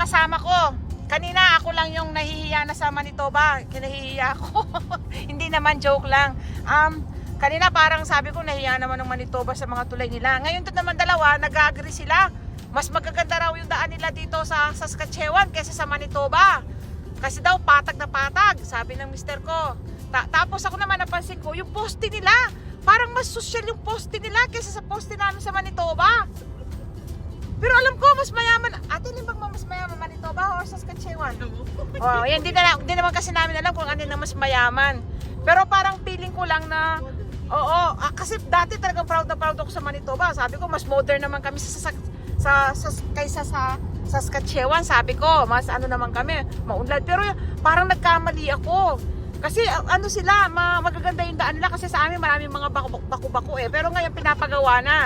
kasama ko. Kanina ako lang yung nahihiya na sa Manitoba. Kinahihiya ako. Hindi naman, joke lang. Kanina parang sabi ko nahihiya naman ng Manitoba sa mga tulay nila. Ngayon to naman dalawa, nag-agree sila. Mas magaganda raw yung daan nila dito sa Saskatchewan kaysa sa Manitoba. Kasi daw patag na patag, sabi ng mister ko. Tapos ako naman napansin ko, yung poste nila, parang mas social yung poste nila kaysa sa poste namin sa Manitoba. Pero alam ko, mas mayaman. Ate, limbang mo mas mayaman, Manitoba o Saskatchewan? Oh, yan, di naman kasi namin alam kung ano na mas mayaman. Pero parang feeling ko lang na, oo, kasi dati talagang proud na proud ako sa Manitoba. Sabi ko, mas modern naman kami kaysa sa Saskatchewan. Sabi ko, mas ano naman kami, maunlad. Pero parang nagkamali ako. Kasi ano sila, magaganda yung daan nila kasi sa amin maraming mga baku-baku eh. Pero ngayon pinapagawa na.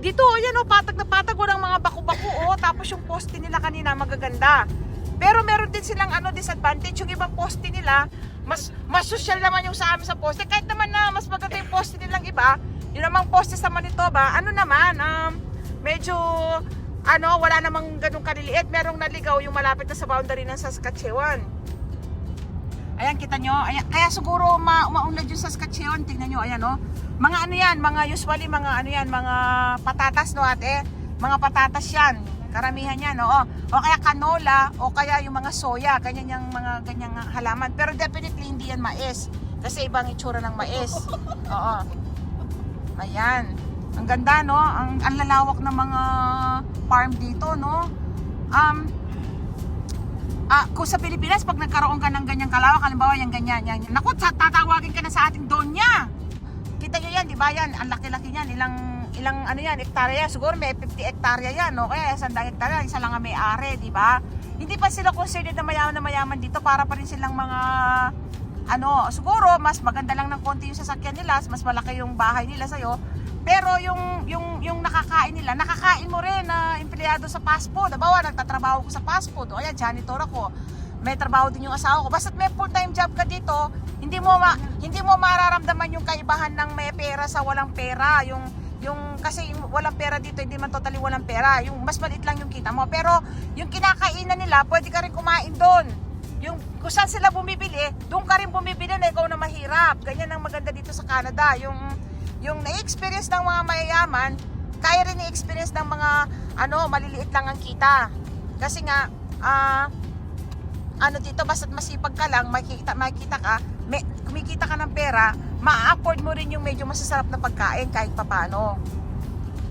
Dito, ayan o, patag na patag, walang mga baku-baku o. Tapos yung poste nila kanina magaganda. Pero meron din silang disadvantage. Yung ibang poste nila, mas social naman yung sa amin sa poste. Kahit naman na mas maganda yung poste nilang iba, yun namang poste sa Manitoba, ano naman, medyo, wala namang ganun kaliliit. Merong naligaw yung malapit na sa boundary ng Saskatchewan. Ayan, kita nyo. Ayan, kaya siguro maunlad yung Saskatchewan. Tingnan nyo, ayan o. Mga ano yan, usually mga patatas no ate. Mga patatas yan. Karamihan yan, oo. O kaya canola, o kaya yung mga soya. Ganyan yung mga ganyang halaman. Pero definitely hindi yan mais. Kasi ibang itsura ng mais. Oo. Ayan. Ang ganda, no? Ang lalawak ng mga farm dito, no? Kung sa Pilipinas, pag nagkaroon ka ng ganyang kalawak, halimbawa yung ganyan, yan. Naku, tatawagin ka na sa ating donya. Kita nyo yan, di ba yan? Ang laki-laki yan. Ilang hektarya yan. Siguro may 50 hektarya yan, no? Kaya 100 hektarya, isa lang ang may-ari, di ba? Hindi pa sila considered na mayaman dito. Para pa rin silang mga, siguro, mas maganda lang ng konti yung sasakyan nila, mas malaki yung bahay nila sa'yo. Pero yung nakakain nila, nakakain mo rin na empleyado sa fast food. Halimbawa, nagtatrabaho ko sa fast food. O ayan, janitor ako. May trabaho din yung asawa ko. Basta't may full-time job ka dito, hindi mo mararamdaman yung kaibahan ng may pera sa walang pera. Kasi walang pera dito, hindi man totally walang pera. Yung mas maliit lang yung kita mo. Pero yung kinakainan nila, pwede ka rin kumain doon. Yung kung saan sila bumibili, doon ka rin bumibili na ikaw na mahirap. Ganyan ang maganda dito sa Canada. Yung na-experience ng mga mayayaman, kaya rin i-experience ng mga maliliit lang ang kita. Kasi nga dito basta't masipag ka lang, makikita ka, kumikita ka ng pera, ma-afford mo rin yung medyo masasarap na pagkain kahit papano.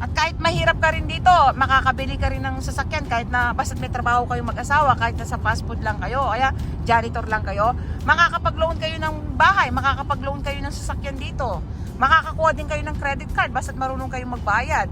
At kahit mahirap ka rin dito, makakabili ka rin ng sasakyan kahit na basta't may trabaho kayong mag-asawa, kahit na sa fast food lang kayo, kaya janitor lang kayo, makakapag-loan kayo ng bahay, makakapag-loan kayo ng sasakyan dito, makakakuha din kayo ng credit card basta't marunong kayong magbayad.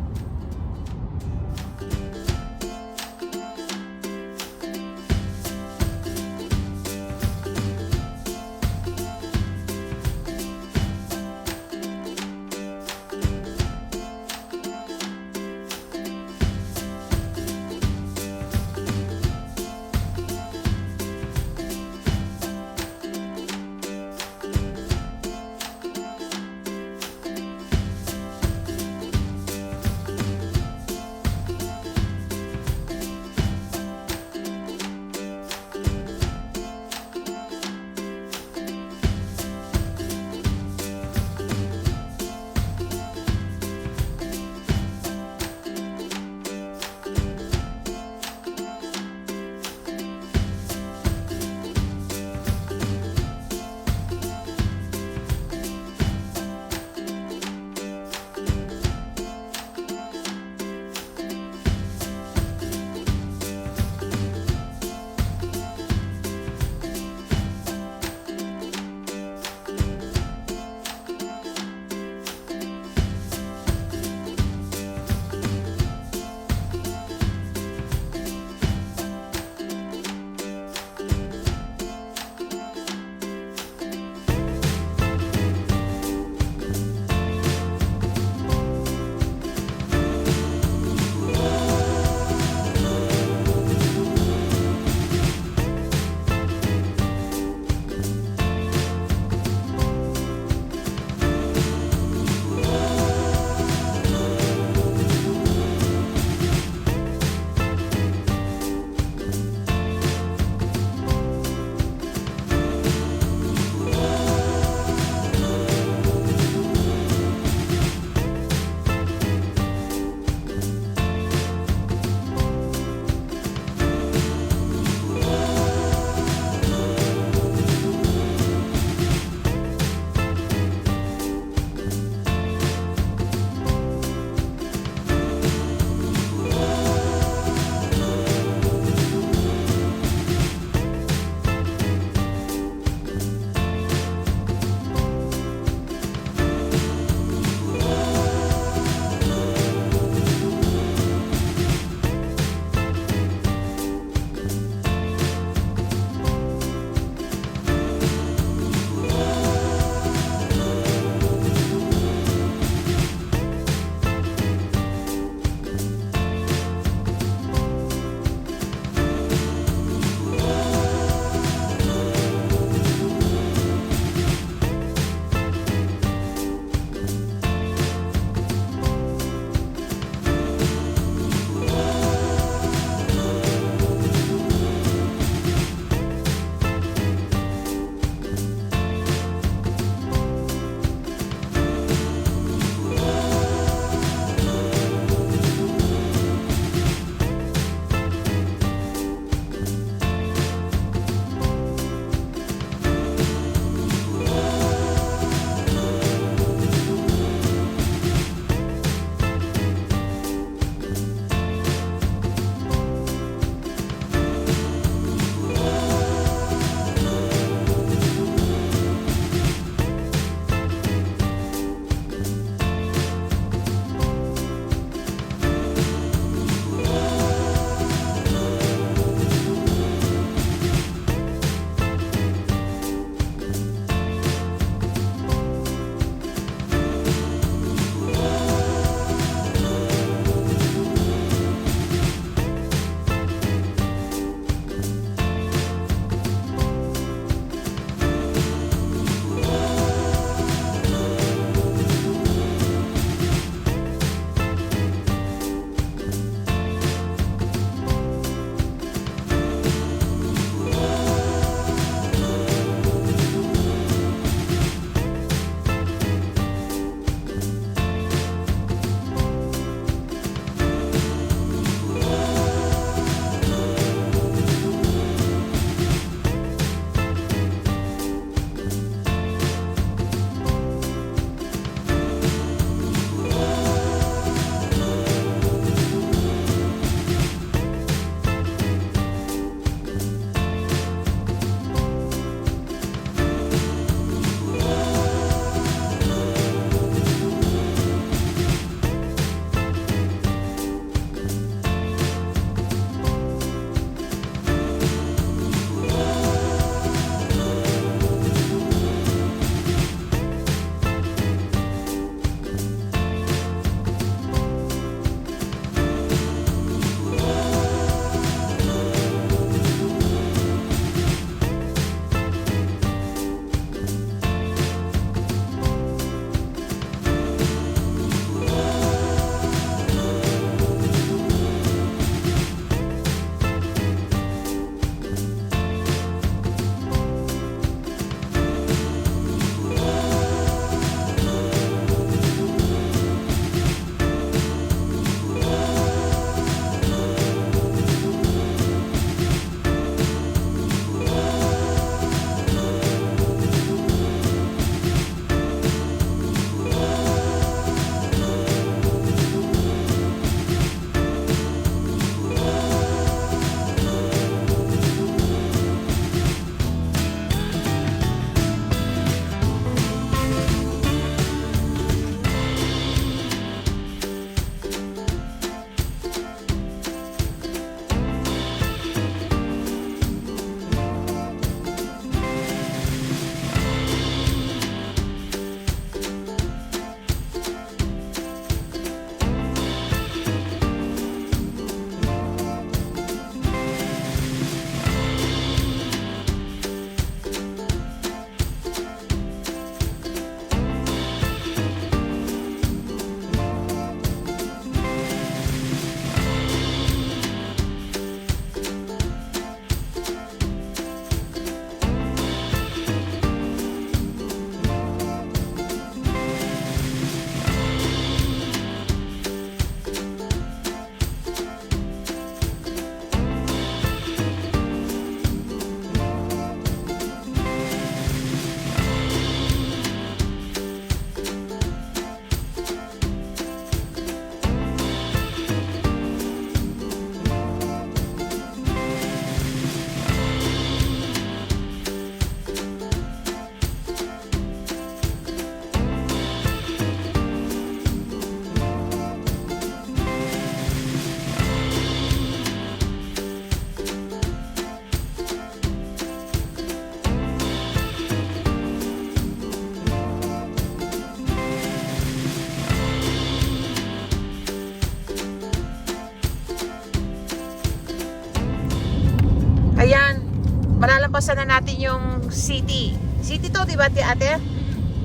malalampasan na natin yung city. City to, di ba, ate?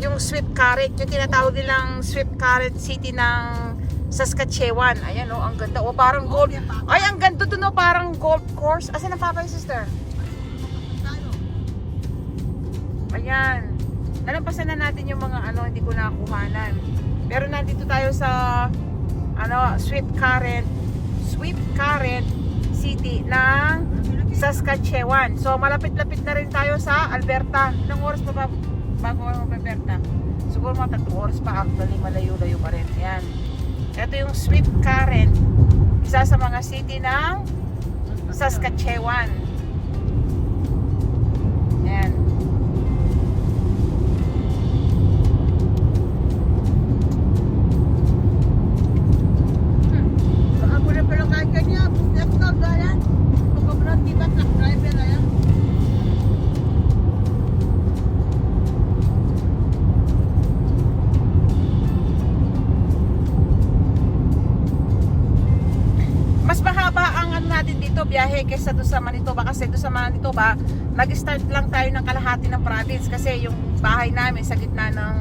Yung Swift Current, yung tinatawag nilang Swift Current City ng Saskatchewan. Ayan, oh, ang ganda. Oh, parang gold. Ay, ang ganda doon, oh, parang golf course. Asan ang papa yung sister? Ayan. Nalampasan na natin yung mga ano, hindi ko nakuhanan. Pero nandito tayo sa Swift Current City ng Saskatchewan. So malapit-lapit na rin tayo sa Alberta. Ilang oras pa ba bago Alberta? Siguro mga 3 oras pa, actually malayo-layo pa rin. Ayan. Ito yung Swift Current, isa sa mga city ng Saskatchewan. Ayan. Mas mahaba ang ano natin dito, biyahe, kaysa doon sa Manitoba. Kasi doon sa Manitoba, nag-start lang tayo ng kalahati ng province. Kasi yung bahay namin sa gitna ng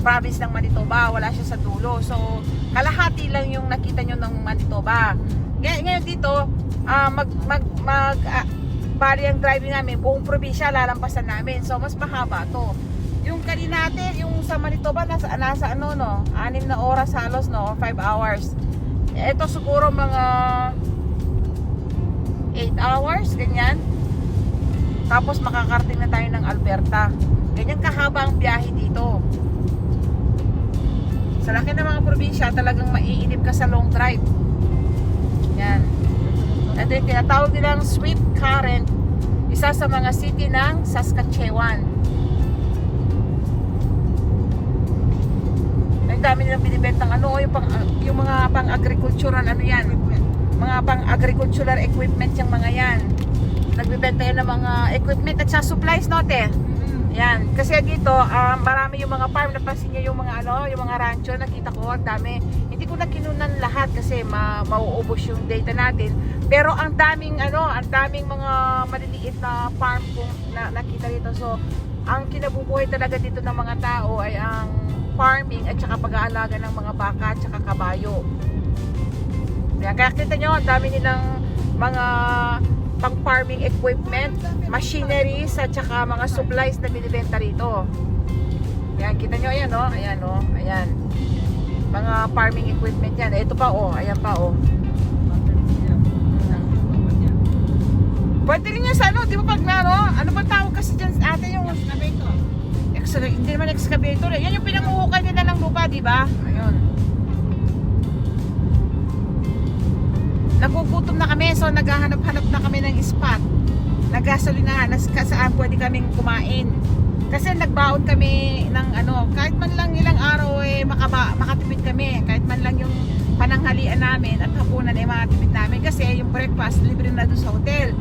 province ng Manitoba, wala siya sa dulo. So, kalahati lang yung nakita nyo ng Manitoba. Ngayon dito, bali ang driving namin, buong probinsya lalampasan namin. So, mas mahaba to. Yung kanina natin, yung sa Manitoba, nasa 6 na oras halos, no? 5 hours. Ito siguro mga 8 hours, ganyan. Tapos makakarating na tayo ng Alberta. Ganyan kahaba ang biyahe dito. Sa laki ng mga probinsya, talagang maiinip ka sa long drive. Yan. Ito yung tinatawag nilang Swift Current, isa sa mga city ng Saskatchewan. Dami nilang binibentang yung mga pang-agricultural yan, mga pang-agricultural equipment yung mga yan. Nagbibenta yan ng mga equipment at sa supplies, note. Yan, kasi dito marami yung mga farm, napansin niyo yung mga yung mga rancho, nakita ko ang dami. Hindi ko na kinunan lahat kasi mauubos yung data natin. Pero ang daming mga maliliit na farm kung nakita dito. So, ang kinabubuhay talaga dito ng mga tao ay ang farming at saka pag-aalaga ng mga baka at saka kabayo. Kaya kita nyo, ang dami nilang mga pang-farming equipment, machineries at saka mga supplies na binibenta rito. Yan, kita nyo, ayan o, ayan. Mga farming equipment yan. Ito pa o, ayan pa o. Pwede rin yan sa di ba pag ano ba tawag kasi dyan ate yung hindi naman excavator. Yan yung pinanguhukay nila ng lupa, di ba? Ayun. Nagugutom na kami, so naghahanap-hanap na kami ng spot. Naggasolinahan, saan pwede kaming kumain. Kasi nagbaon kami ng kahit man lang ilang araw makatipid kami. Kahit man lang yung pananghalian namin at hapunan makatipid namin. Kasi yung breakfast, libre na doon sa hotel.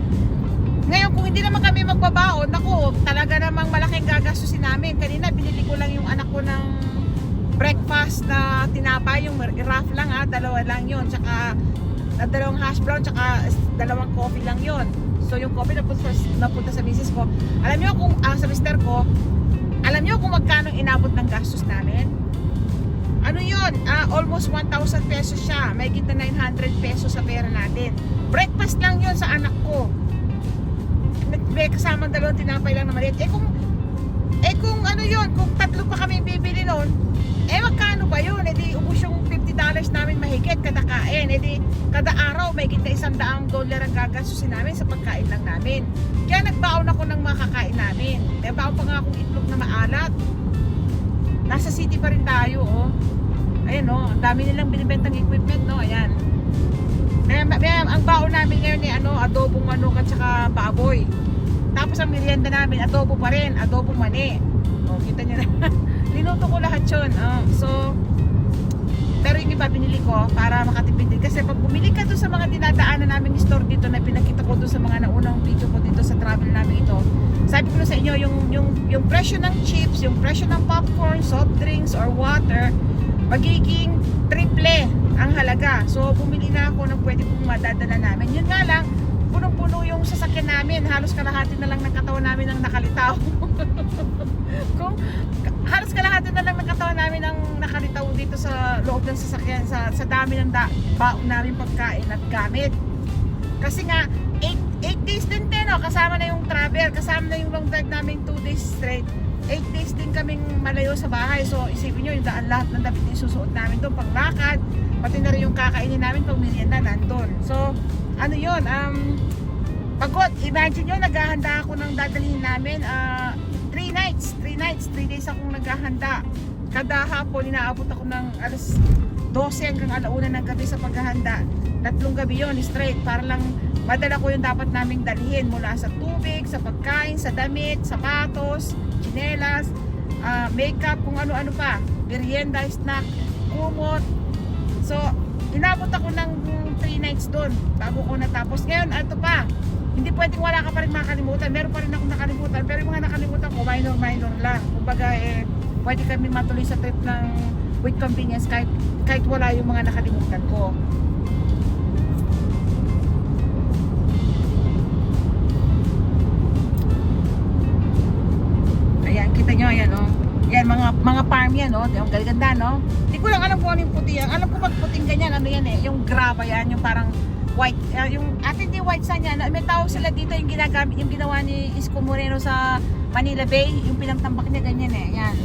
Ngayon, kung hindi naman kami magbabaon, naku, talaga namang malaking gagastusin namin. Kanina, binili ko lang yung anak ko ng breakfast na tinapay, yung rough lang 2 lang yun. Tsaka 2 hash brown, tsaka 2 coffee lang yun. So, yung coffee napunta sa misis ko. Alam nyo kung, sa mister ko, alam nyo kung magkano inabot ng gastos namin? Ano yun? Almost 1,000 pesos siya. May kita 900 pesos sa pera natin. Breakfast lang yun sa anak ko. May kasamang 2 tinapay lang na maliit. Kung kung 3 pa kami bibili nun, magkano ba yun? Di ubus yung $50 namin mahigit kada kain. Di kada araw may kita $100 ang gagastusin namin sa pagkain lang namin. Kaya nagbaon ako ng makakain namin. May baon pa nga akong itlog na maalat. Nasa city pa rin tayo, oh. Ayan, oh. Ang dami nilang binibentang equipment, no? Ayan. Ang baon namin ngayon ay adobong manok at saka baboy. Tapos ang merienda namin, adobo pa rin, adobong mani. O, kita nyo na. Linuto ko lahat yun. Pero yung iba binili ko para makatipid din. Kasi pag bumili ka doon sa mga dinadaanan naming store dito na pinakita ko doon sa mga naunang video ko dito sa travel namin ito. Sabi ko sa inyo, yung presyo ng chips, yung presyo ng popcorn, soft drinks, or water, magiging triple ang halaga. So, bumili na ako ng pwede kong madadala namin. Yun nga lang, punong-puno yung sasakyan namin. Halos kalahati na lang ng katawan namin ang nakalitaw. Kung halos kalahati na lang ng katawan namin ang nakalitaw dito sa loob ng sasakyan, sa dami ng baon namin pagkain at gamit. Kasi nga 8 days din no? Kasama na yung travel, kasama na yung long drive namin 2 days straight. 8 days din kaming malayo sa bahay. So isipin nyo, yung lahat ng damit na isusuot namin doon pang lakad, pati na rin yung kakainin namin pag merienda nandun. So ano yun, pagod. Imagine nyo, naghahanda ako ng dadalhin namin 3 nights, 3 days akong naghahanda. Kada hapon inaabot ako ng alas 12 hanggang alauna ng gabi sa paghahanda. 3 gabi yon straight para lang madala ko yung dapat naming dalhin mula sa tubig, sa pagkain, sa damit, sapatos, tsinelas, makeup, kung ano-ano pa, merienda, snack, kumot. So inabot ako ng 3 nights doon bago ko natapos. Ngayon, ito pa, hindi pwedeng wala ka pa rin makalimutan. Meron pa rin akong nakalimutan, pero yung mga nakalimutan ko, minor lang. Kumbaga, pwede kami matuloy sa trip ng with convenience kahit wala yung mga nakalimutan ko. Ayan, kita nyo, ayan oh. Yan, mga farm yan, oh. Yung ganda, no? Hindi ko lang alam kung ano yung puti yan. Alam ko pag puting ganyan, ano yan eh. Yung graba yan, yung parang white. Yung atin di white sand yan. May tawag sila dito yung ginagamit, yung ginawa ni Isko Moreno sa Manila Bay. Yung pinagtambak niya, ganyan eh. Yan.